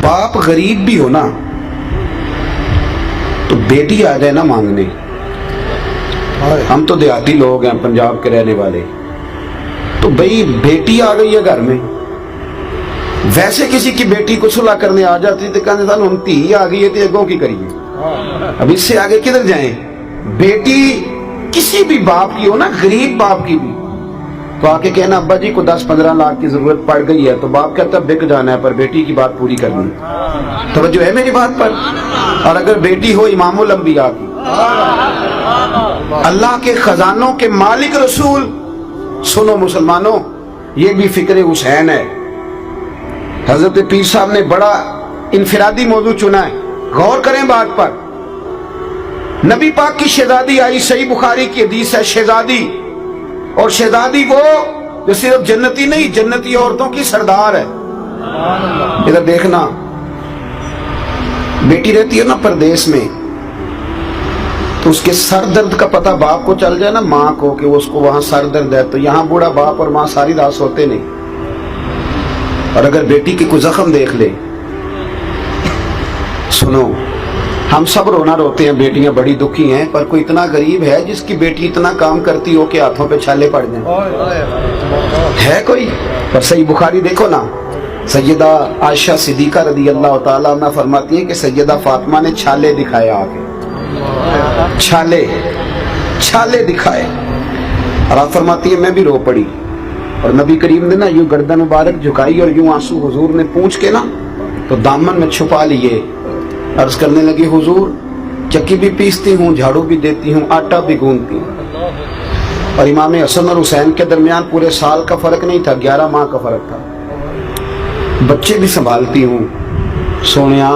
बाप गरीब भी हो ना तो बेटी आ जाए ना मांगने, हम तो देहाती लोग हैं पंजाब के रहने वाले, तो भाई बेटी आ गई है घर में, वैसे किसी की बेटी को सुलह करने आ जाती तो कहते साल हम धी आ गई है तो अगों की करिए, अब इससे आगे किधर जाएं। बेटी किसी भी बाप की हो ना, गरीब बाप की भी, तो आके कहना अब्बा जी को 10-15 लाख की जरूरत पड़ गई है, तो बाप कहता बिक जाना है पर बेटी की बात पूरी करनी है। तो जो है मेरी बात पर। और अगर बेटी हो इमामुल अंबिया की, अल्लाह के खजानों के मालिक रसूल, सुनो मुसलमानों, ये भी फिक्र हुसैन है। हजरत पीर साहब ने बड़ा इनफिरादी मौजू चुना है, गौर करें बात पर। नबी पाक की शहजादी आई, सही बुखारी की हदीस है, शहजादी, और शहजादी वो जो सिर्फ जन्नती नहीं, जन्नती औरतों की सरदार है। इधर देखना, बेटी रहती है ना परदेश में, तो उसके सर दर्द का पता बाप को चल जाए ना, माँ को, कि उसको वहां सर दर्द है, तो यहाँ बूढ़ा बाप और माँ सारी रात सोते नहीं। और अगर बेटी की कोई जख्म देख ले, सुनो, हम सब रोना रोते हैं, बेटियां बड़ी दुखी हैं, पर कोई इतना गरीब है जिसकी बेटी इतना काम करती हो कि हाथों पे छाले पड़ जाएं? है कोई? पर सही बुखारी देखो ना, सैयदा आयशा सिद्दीका रदी अल्लाह ताला अन्हा फरमाती है कि सैयदा फातिमा ने छाले दिखाए, आके छाले दिखाए, और आप फरमाती है मैं भी रो पड़ी। और नबी करीम ने ना यूं गर्दन मुबारक झुकाई और यूं आंसू हुजूर ने पूंछ के ना तो दामन में छुपा लिए, अर्ज करने लगी हुजूर चक्की भी पीसती हूँ, झाड़ू भी देती हूँ, आटा भी गूंथती हूँ। और इमाम हसन और हुसैन के दरमियान पूरे साल का फर्क नहीं था, 11 माह का फर्क था। बच्चे भी संभालती हूँ। सोनिया,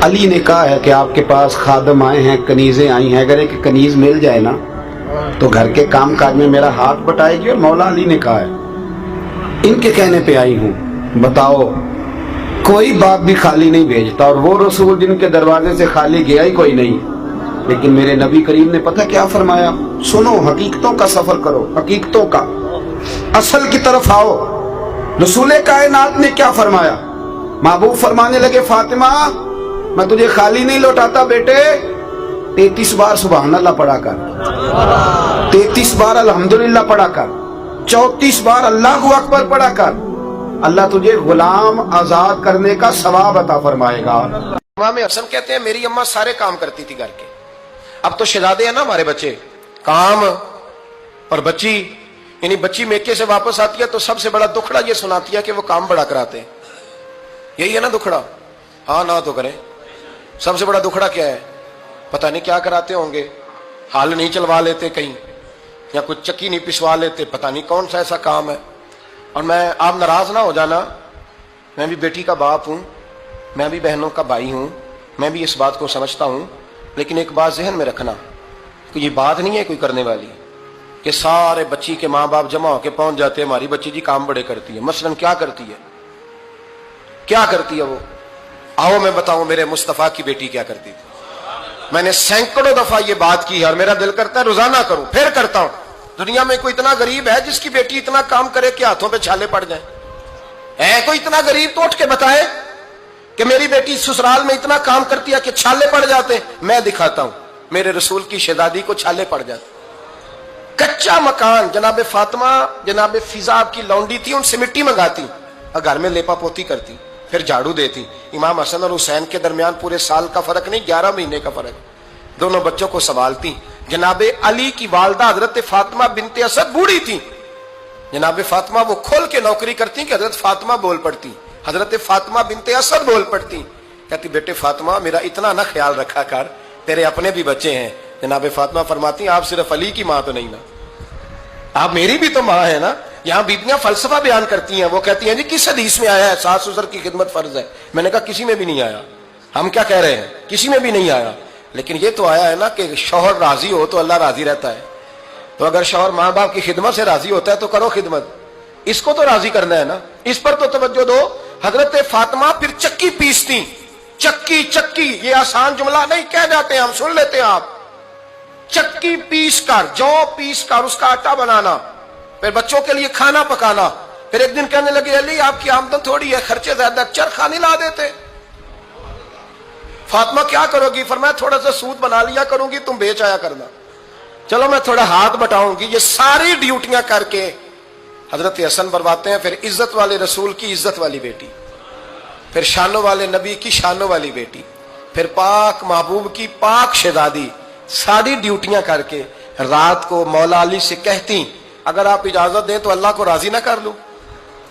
अली ने कहा है कि आपके पास खादम आए हैं, कनीजें आई हैं, अगर एक कनीज मिल जाए ना तो घर के काम काज में मेरा हाथ बटाएगी। और मौला अली ने कहा है, इनके कहने पे आई हूँ। बताओ, कोई बाप भी खाली नहीं भेजता, और वो रसूल जिनके दरवाजे से खाली गया ही कोई नहीं। लेकिन मेरे नबी करीम ने पता क्या फरमाया? सुनो, हकीकतों का सफर करो, हकीकतों का, असल की तरफ आओ। रसूल कायनात ने क्या फरमाया? महबूब फरमाने लगे, फातिमा मैं तुझे खाली नहीं लौटाता बेटे, 33 बार सुभान अल्लाह पढ़ा कर, 33 बार अल्हम्दुलिल्लाह पढ़ा कर, 34 बार अल्लाहु अकबर पढ़ा कर, अल्लाह तुझे गुलाम आजाद करने का सवाब अता फरमाएगा। इमाम हसन कहते हैं मेरी अम्मा सारे काम करती थी घर के। अब तो शहजादे हैं ना हमारे बच्चे, काम और बच्ची, यानी बच्ची मेके से वापस आती है तो सबसे बड़ा दुखड़ा ये सुनाती है कि वो काम बड़ा कराते हैं। यही है ना दुखड़ा? हाँ ना तो करें। सबसे बड़ा दुखड़ा क्या है? पता नहीं क्या कराते होंगे, हाल नहीं चलवा लेते कहीं, या कुछ चक्की नहीं पिसवा लेते, पता नहीं कौन सा ऐसा काम है। और मैं, आप नाराज ना हो जाना, मैं भी बेटी का बाप हूं, मैं भी बहनों का भाई हूं, मैं भी इस बात को समझता हूं, लेकिन एक बात जहन में रखना कि ये बात नहीं है कोई करने वाली कि सारे बच्ची के माँ बाप जमा होकर पहुंच जाते हैं, हमारी बच्ची जी काम बड़े करती है। मसलन क्या करती है? क्या करती है वो? आओ मैं बताऊं, मेरे मुस्तफा की बेटी क्या करती थी। मैंने सैकड़ों दफा ये बात की है और मेरा दिल करता है रोजाना करूं, फिर करता हूं। दुनिया में कोई इतना गरीब है जिसकी बेटी इतना काम करे कि हाथों पे छाले पड़ जाए? है कोई इतना गरीब? तो उठ के बताए कि मेरी बेटी ससुराल में इतना काम करती है कि छाले पड़ जाते। मैं दिखाता हूं, मेरे रसूल की शहजादी को छाले पड़ जाते। कच्चा मकान, जनाबे फातिमा, जनाबे फिजा की लौंडी थी, उनसे मिट्टी मंगाती और घर में लेपा पोती करती, फिर झाड़ू देती। इमाम हसन और हुसैन के दरमियान पूरे साल का फर्क नहीं, 11 महीने का फर्क। दोनों बच्चों को संभालती। जनाबे अली की वालदा हजरत फातिमा बिनते असद बूढ़ी थी, जनाबे फातिमा वो खोल के नौकरी करती कि हजरत फातिमा बोल पड़ती, हजरत फातिमा बिनते असद बोल पड़ती। कहती बेटे फातिमा मेरा इतना ना ख्याल रखा कर, तेरे अपने भी बच्चे हैं। जनाबे फातिमा फरमाती आप सिर्फ अली की माँ तो नहीं ना, आप मेरी भी तो माँ है ना। यहाँ बीबियां फलसफा बयान करती हैं, वो कहती हैं जी किस हदीस में आया है सास ससुर की खिदमत फर्ज है? मैंने कहा किसी में भी नहीं आया। हम क्या कह रहे हैं? किसी में भी नहीं आया, लेकिन ये तो आया है ना कि शौहर राजी हो तो अल्लाह राजी रहता है। तो अगर शौहर माँ बाप की खिदमत से राजी होता है तो करो खिदमत, इसको तो राजी करना है ना, इस पर तो तवज्जो दो। हजरत फातिमा फिर चक्की पीसती। चक्की चक्की ये आसान जुमला नहीं कह जाते, हम सुन लेते हैं आप। चक्की पीस कर, जौ पीस कर उसका आटा बनाना, फिर बच्चों के लिए खाना पकाना, پھر ایک دن کہنے لگے علی آپ کی آمدن تھوڑی ہے، خرچے زیادہ، چرخہ نہیں لا دیتے؟ فاطمہ کیا کرو گی؟ فرمایا تھوڑا سا سود بنا لیا کروں گی، تم بیچ آیا کرنا۔ چلو میں تھوڑا ہاتھ بٹاؤں گی۔ یہ ساری ڈیوٹیاں کر کے حضرت حسن فرماتے ہیں پھر عزت والے رسول کی عزت والی بیٹی، پھر شانوں والے نبی کی شانوں والی بیٹی، پھر پاک محبوب کی پاک شہزادی، ساری ڈیوٹیاں کر کے رات کو مولا علی سے کہتی اگر آپ اجازت دیں تو اللہ کو راضی نہ کر لوں؟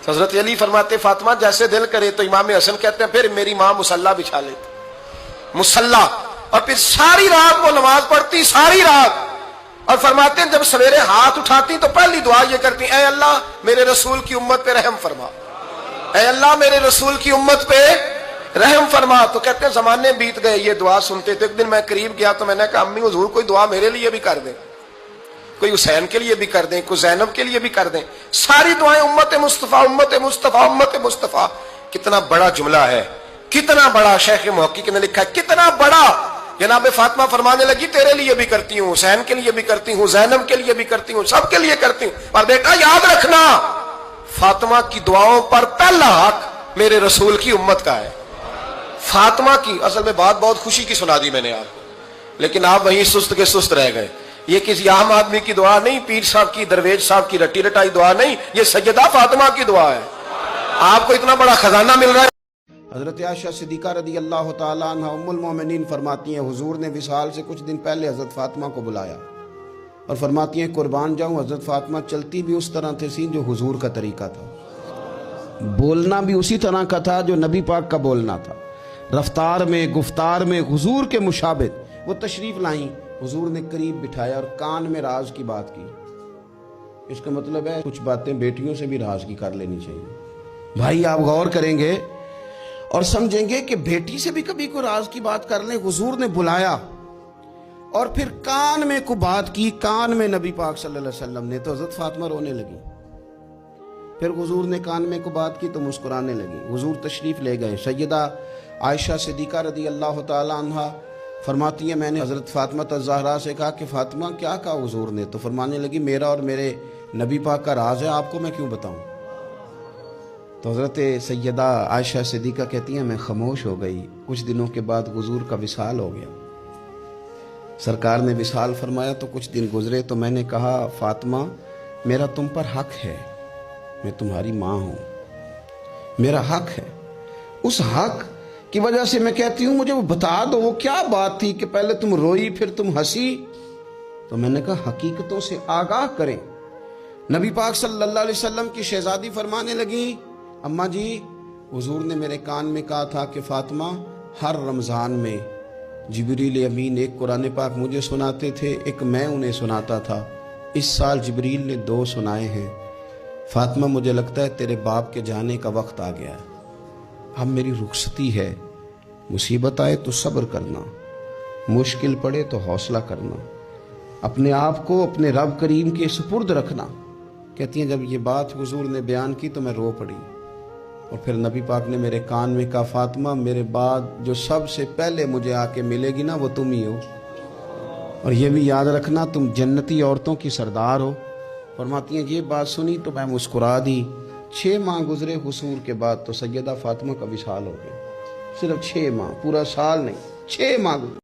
حضرت علی فرماتے فاطمہ جیسے دل کرے۔ تو امام حسن کہتے ہیں پھر میری ماں مصلی بچھا لیتی، مصلی، اور پھر ساری رات وہ نماز پڑھتی، ساری رات، اور فرماتے ہیں جب سویرے ہاتھ اٹھاتی تو پہلی دعا یہ کرتی اے اللہ میرے رسول کی امت پہ رحم فرما، اے اللہ میرے رسول کی امت پہ رحم فرما۔ تو کہتے ہیں زمانے بیت گئے یہ دعا سنتے تو ایک دن میں قریب گیا تو میں نے کہا امی حضور کوئی دعا میرے لیے بھی کر دیں، کوئی حسین کے لیے بھی کر دیں، کوئی زینب کے لیے بھی کر دیں۔ ساری دعائیں امت مصطفیٰ امت مصطفیٰ امت مصطفیٰ۔ کتنا بڑا جملہ ہے، کتنا بڑا شیخ محقق نے لکھا ہے، کتنا بڑا۔ جناب فاطمہ فرمانے لگی تیرے لیے بھی کرتی ہوں، حسین کے لیے بھی کرتی ہوں، زینب کے لیے بھی کرتی ہوں، سب کے لیے کرتی ہوں، اور بیٹا یاد رکھنا فاطمہ کی دعاؤں پر پہلا حق میرے رسول کی امت کا ہے۔ فاطمہ کی اصل میں بات بہت خوشی کی سنا دی میں نے آپ کو، لیکن آپ وہیں سست کے سست رہ گئے۔ یہ کسی عام آدمی کی دعا نہیں، پیر صاحب کی، درویش صاحب کی رٹی رٹائی دعا نہیں، یہ سیدہ فاطمہ کی دعا ہے۔ آپ کو اتنا بڑا خزانہ مل رہا ہے۔ حضرت عائشہ صدیقہ رضی اللہ تعالیٰ عنہ ام المومنین فرماتی ہیں حضور نے وصال سے کچھ دن پہلے حضرت فاطمہ کو بلایا اور فرماتی ہیں قربان جاؤں حضرت فاطمہ چلتی بھی اس طرح تھی جو حضور کا طریقہ تھا، بولنا بھی اسی طرح کا تھا جو نبی پاک کا بولنا تھا، رفتار میں گفتار میں حضور کے مشابہ۔ وہ تشریف لائیں، حضور نے قریب بٹھایا اور کان میں راز کی بات کی۔ اس کا مطلب ہے کچھ باتیں بیٹیوں سے بھی راز کی کر لینی چاہیے۔ بھائی آپ غور کریں گے اور سمجھیں گے کہ بیٹی سے بھی کبھی کوئی راز کی بات کر لیں۔ حضور نے بلایا اور پھر کان میں کو بات کی، کان میں نبی پاک صلی اللہ علیہ وسلم نے، تو حضرت فاطمہ رونے لگی۔ پھر حضور نے کان میں کو بات کی تو مسکرانے لگی۔ حضور تشریف لے گئے۔ سیدہ عائشہ صدیقہ رضی اللہ تعالی عنہ فرماتی ہیں میں نے حضرت فاطمہ الزہرا سے کہا کہ فاطمہ کیا کہا حضور نے؟ تو فرمانے لگی میرا اور میرے نبی پاک کا راز ہے، آپ کو میں کیوں بتاؤں؟ تو حضرت سیدہ عائشہ صدیقہ کہتی ہیں میں خاموش ہو گئی۔ کچھ دنوں کے بعد حضور کا وصال ہو گیا، سرکار نے وصال فرمایا تو کچھ دن گزرے تو میں نے کہا فاطمہ میرا تم پر حق ہے، میں تمہاری ماں ہوں، میرا حق ہے۔ اس حق کی وجہ سے میں کہتی ہوں مجھے وہ بتا دو وہ کیا بات تھی کہ پہلے تم روئی پھر تم ہنسی؟ تو میں نے کہا حقیقتوں سے آگاہ کریں۔ نبی پاک صلی اللہ علیہ وسلم کی شہزادی فرمانے لگی اماں جی حضور نے میرے کان میں کہا تھا کہ فاطمہ ہر رمضان میں جبریل امین ایک قرآن پاک مجھے سناتے تھے، ایک میں انہیں سناتا تھا، اس سال جبریل نے 2 سنائے ہیں۔ فاطمہ مجھے لگتا ہے تیرے باپ کے جانے کا وقت آ گیا ہے، اب میری رخصتی ہے، مصیبت آئے تو صبر کرنا، مشکل پڑے تو حوصلہ کرنا، اپنے آپ کو اپنے رب کریم کے سپرد رکھنا۔ کہتی ہیں جب یہ بات حضور نے بیان کی تو میں رو پڑی، اور پھر نبی پاک نے میرے کان میں کہا فاطمہ میرے بعد جو سب سے پہلے مجھے آ کے ملے گی نا وہ تم ہی ہو، اور یہ بھی یاد رکھنا تم جنتی عورتوں کی سردار ہو۔ فرماتی ہیں یہ بات سنی تو میں مسکرا دی۔ 6 ماہ گزرے حضور کے بعد تو سیدہ فاطمہ کا وصال ہو گیا، صرف 6 ماہ، پورا سال نہیں، 6 ماہ گزرے۔